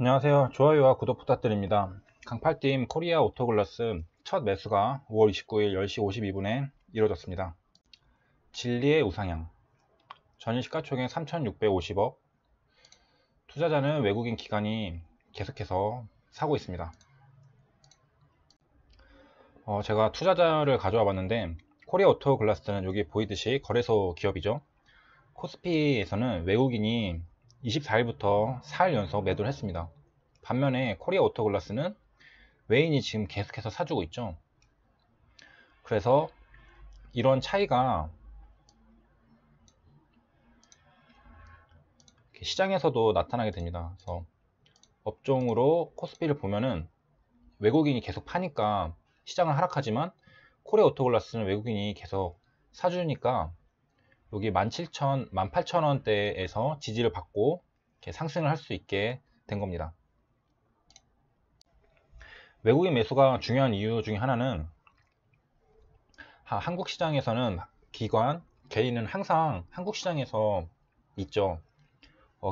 안녕하세요. 좋아요와 구독 부탁드립니다. 강팔팀 코리아 오토글라스 첫 매수가 5월 29일 10시 52분에 이루어졌습니다. 진리의 우상향, 전일시가총액 3,650억, 투자자는 외국인 기관이 계속해서 사고 있습니다. 제가 투자자를 가져와 봤는데 코리아 오토글라스는 여기 보이듯이 거래소 기업이죠. 코스피에서는 외국인이 24일부터 4일 연속 매도를 했습니다. 반면에 코리아 오토글라스는 외인이 지금 계속해서 사주고 있죠. 그래서 이런 차이가 시장에서도 나타나게 됩니다. 그래서 업종으로 코스피를 보면은 외국인이 계속 파니까 시장은 하락하지만 코리아 오토글라스는 외국인이 계속 사주니까 여기 17,000, 18,000원대에서 지지를 받고 이렇게 상승을 할 수 있게 된 겁니다. 외국인 매수가 중요한 이유 중에 하나는 한국 시장에서는 기관, 개인은 항상 한국 시장에서 있죠.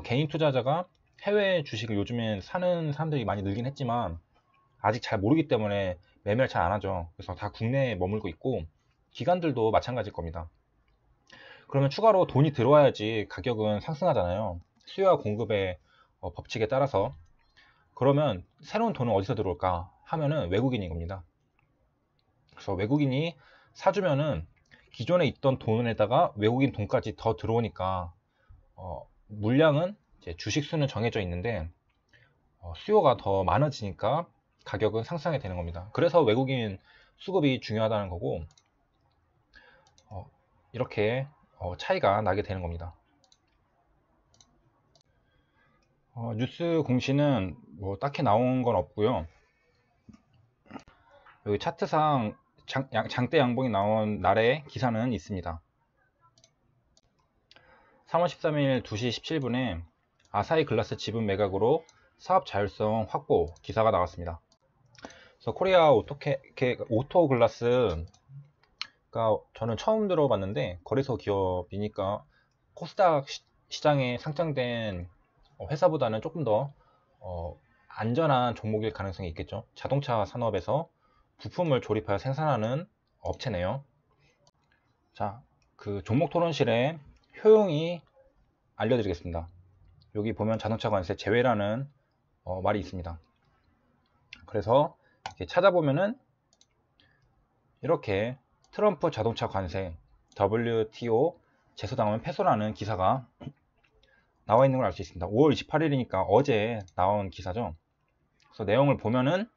개인 투자자가 해외 주식을 요즘엔 사는 사람들이 많이 늘긴 했지만 아직 잘 모르기 때문에 매매를 잘 안 하죠. 그래서 다 국내에 머물고 있고 기관들도 마찬가지일 겁니다. 그러면 추가로 돈이 들어와야지 가격은 상승하잖아요. 수요와 공급의 법칙에 따라서. 그러면 새로운 돈은 어디서 들어올까 하면은 외국인인 겁니다. 그래서 외국인이 사주면은 기존에 있던 돈에다가 외국인 돈까지 더 들어오니까 물량은 이제 주식 수는 정해져 있는데 수요가 더 많아지니까 가격은 상승하게 되는 겁니다. 그래서 외국인 수급이 중요하다는 거고 이렇게 차이가 나게 되는 겁니다. 뉴스 공시는 뭐 딱히 나온 건 없고요. 여기 차트상 장대 양봉이 나온 날의 기사는 있습니다. 3월 13일 2시 17분에 아사히 글라스 지분 매각으로 사업 자율성 확보 기사가 나왔습니다. 그래서 코리아 오토글라스가 저는 처음 들어봤는데 거래소 기업이니까 코스닥 시장에 상장된 회사보다는 조금 더 안전한 종목일 가능성이 있겠죠. 자동차 산업에서 부품을 조립하여 생산하는 업체네요. 자, 그 종목 토론실에 효용이 알려드리겠습니다. 여기 보면 자동차 관세 제외라는 말이 있습니다. 그래서 이렇게 찾아보면은 이렇게 트럼프 자동차 관세 WTO 제소당하면 패소라는 기사가 나와 있는 걸 알 수 있습니다. 5월 28일이니까 어제 나온 기사죠. 그래서 내용을 보면은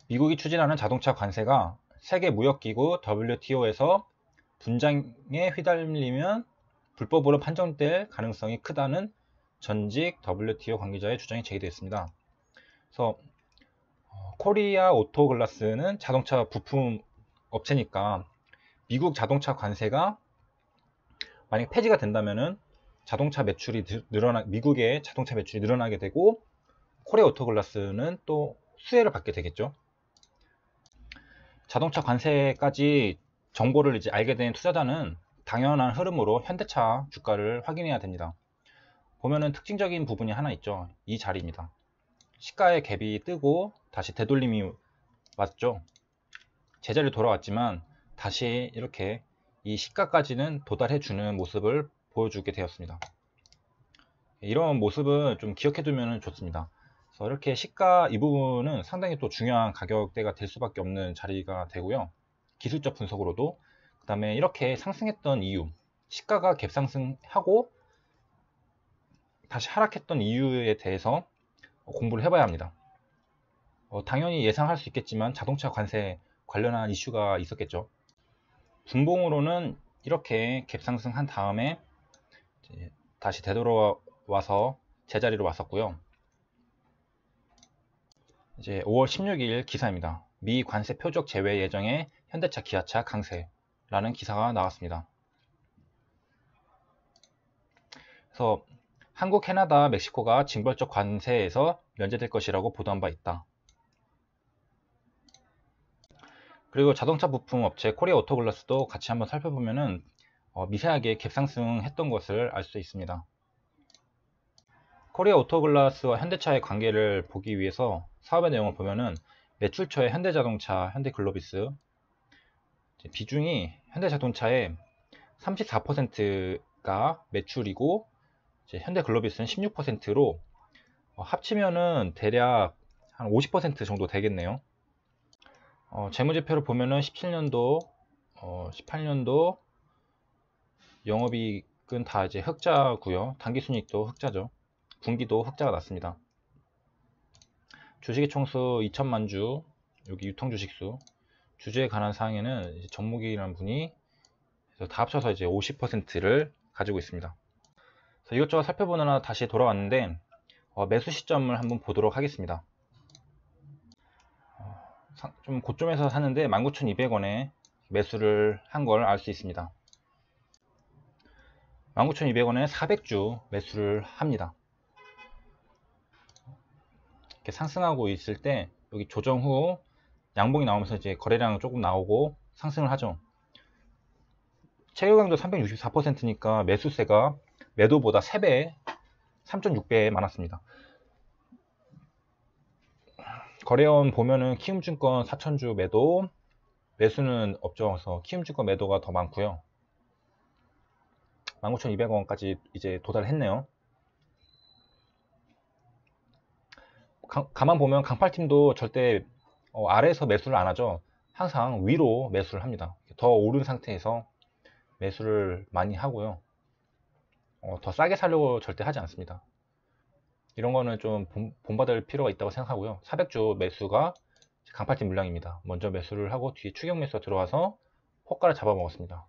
미국이 추진하는 자동차 관세가 세계무역기구 WTO에서 분쟁에 휘말리면 불법으로 판정될 가능성이 크다는 전직 WTO 관계자의 주장이 제기됐습니다. 그래서 코리아 오토글라스는 자동차 부품 업체니까 미국 자동차 관세가 만약 폐지가 된다면은 자동차 매출이 미국의 자동차 매출이 늘어나게 되고 코리아 오토글라스는 또 수혜를 받게 되겠죠. 자동차 관세까지 정보를 이제 알게 된 투자자는 당연한 흐름으로 현대차 주가를 확인해야 됩니다. 보면은 특징적인 부분이 하나 있죠. 이 자리입니다. 시가의 갭이 뜨고 다시 되돌림이 왔죠. 제자리로 돌아왔지만 다시 이렇게 이 시가까지는 도달해주는 모습을 보여주게 되었습니다. 이런 모습을 좀 기억해두면 좋습니다. 그래서 이렇게 시가 이 부분은 상당히 또 중요한 가격대가 될 수밖에 없는 자리가 되고요. 기술적 분석으로도 그 다음에 이렇게 상승했던 이유, 시가가 갭상승하고 다시 하락했던 이유에 대해서 공부를 해봐야 합니다. 당연히 예상할 수 있겠지만 자동차 관세 관련한 이슈가 있었겠죠. 분봉으로는 이렇게 갭상승한 다음에 다시 되돌아와서 제자리로 왔었고요. 이제 5월 16일 기사입니다. 미 관세 표적 제외 예정의 현대차, 기아차 강세라는 기사가 나왔습니다. 그래서 한국, 캐나다, 멕시코가 징벌적 관세에서 면제될 것이라고 보도한 바 있다. 그리고 자동차 부품 업체 코리아 오토글라스도 같이 한번 살펴보면은 미세하게 갭상승했던 것을 알 수 있습니다. 코리아 오토글라스와 현대차의 관계를 보기 위해서 사업의 내용을 보면은 매출처의 현대자동차, 현대글로비스 비중이 현대자동차의 34%가 매출이고 현대글로비스는 16%로 합치면은 대략 한 50% 정도 되겠네요. 재무제표를 보면은 17년도, 18년도 영업이익은 다 이제 흑자고요. 당기순이익도 흑자죠. 분기도 흑자가 났습니다. 주식의 총수 2천만 주, 여기 유통주식수, 주주에 관한 사항에는 이제 정무기라는 분이 다 합쳐서 이제 50%를 가지고 있습니다. 그래서 이것저것 살펴보느라 다시 돌아왔는데 매수 시점을 한번 보도록 하겠습니다. 좀 고점에서 샀는데 19,200원에 매수를 한 걸 알 수 있습니다. 19,200원에 400주 매수를 합니다. 이렇게 상승하고 있을 때 여기 조정 후 양봉이 나오면서 이제 거래량 조금 나오고 상승을 하죠. 체결강도 364%니까 매수세가 매도보다 3배, 3.6배 많았습니다. 거래원 보면은 키움증권 4,000주 매도, 매수는 없죠. 그래서 키움증권 매도가 더 많고요. 19,200원까지 이제 도달했네요. 가만 보면 강팔팀도 절대 아래에서 매수를 안 하죠. 항상 위로 매수를 합니다. 더 오른 상태에서 매수를 많이 하고요. 더 싸게 사려고 절대 하지 않습니다. 이런 거는 좀 본받을 필요가 있다고 생각하고요. 400주 매수가 강팔팀 물량입니다. 먼저 매수를 하고 뒤에 추격 매수가 들어와서 호가를 잡아먹었습니다.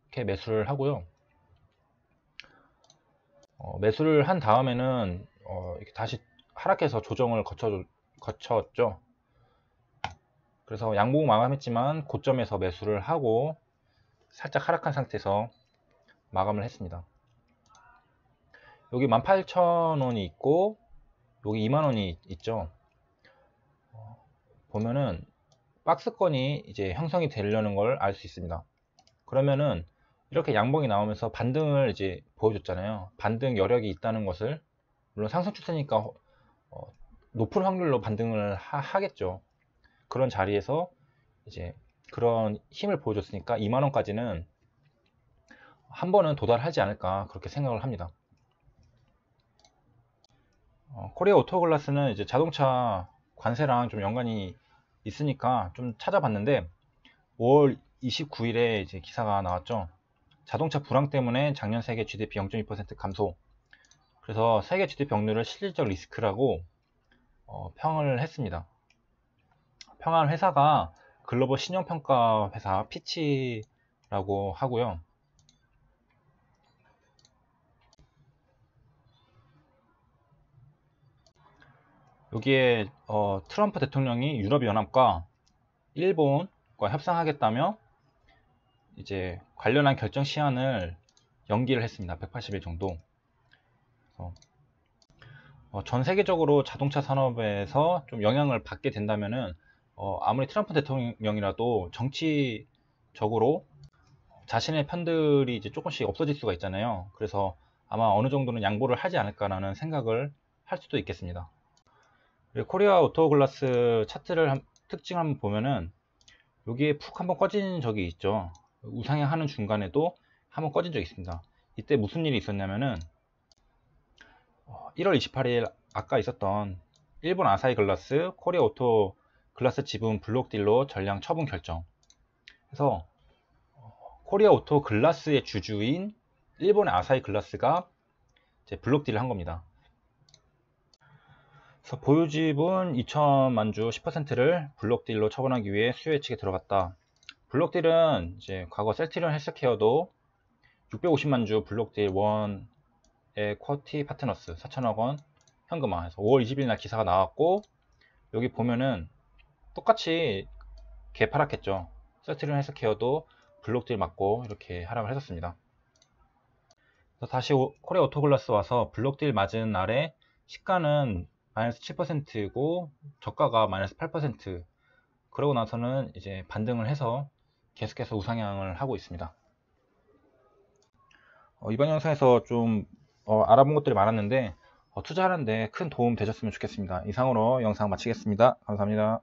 이렇게 매수를 하고요. 매수를 한 다음에는 이렇게 다시 하락해서 조정을 거쳤죠. 그래서 양봉 마감했지만 고점에서 매수를 하고 살짝 하락한 상태에서 마감을 했습니다. 여기 18,000원이 있고 여기 2만원이 있죠. 보면은 박스권이 이제 형성이 되려는 걸 알 수 있습니다. 그러면은 이렇게 양봉이 나오면서 반등을 이제 보여줬잖아요. 반등 여력이 있다는 것을, 물론 상승 추세니까 높은 확률로 반등을 하겠죠. 그런 자리에서 이제 그런 힘을 보여줬으니까 2만원까지는 한 번은 도달하지 않을까 그렇게 생각을 합니다. 코리아 오토글라스는 이제 자동차 관세랑 좀 연관이 있으니까 좀 찾아봤는데 5월 29일에 이제 기사가 나왔죠. 자동차 불황 때문에 작년 세계 GDP 0.2% 감소. 그래서 세계 GDP 역류를 실질적 리스크라고 평을 했습니다. 평한 회사가 글로벌 신용평가 회사 피치라고 하고요. 여기에 트럼프 대통령이 유럽연합과 일본과 협상하겠다며 이제 관련한 결정 시한을 연기를 했습니다. 180일 정도. 전 세계적으로 자동차 산업에서 좀 영향을 받게 된다면은 아무리 트럼프 대통령이라도 정치적으로 자신의 편들이 이제 조금씩 없어질 수가 있잖아요. 그래서 아마 어느 정도는 양보를 하지 않을까라는 생각을 할 수도 있겠습니다. 코리아 오토글라스 차트를 특징 한번 보면은 여기에 푹 한번 꺼진 적이 있죠. 우상향하는 중간에도 한번 꺼진 적이 있습니다. 이때 무슨 일이 있었냐면은 1월 28일 아까 있었던 일본 아사히 글라스 코리아 오토 글라스 지분 블록 딜로 전량 처분 결정. 그래서 코리아 오토 글라스의 주주인 일본의 아사히 글라스가 이제 블록 딜을 한 겁니다. 그래서 보유지분 2천만 주 10%를 블록 딜로 처분하기 위해 수요 예측에 들어갔다. 블록 딜은 이제 과거 셀트리온 헬스케어도 650만 주 블록 딜 원의 쿼티 파트너스 4천억 원 현금화 해서 5월 20일 날 기사가 나왔고, 여기 보면은 똑같이 개파락했죠. 셀트리온 헬스케어도 블록 딜 맞고 이렇게 하락을 했었습니다. 그래서 다시 코리아 오토글라스 와서 블록 딜 맞은 날에 시가는 마이너스 7%고 저가가 마이너스 8%. 그러고 나서는 이제 반등을 해서 계속해서 우상향을 하고 있습니다. 이번 영상에서 좀 알아본 것들이 많았는데 투자하는데 큰 도움 되셨으면 좋겠습니다. 이상으로 영상 마치겠습니다. 감사합니다.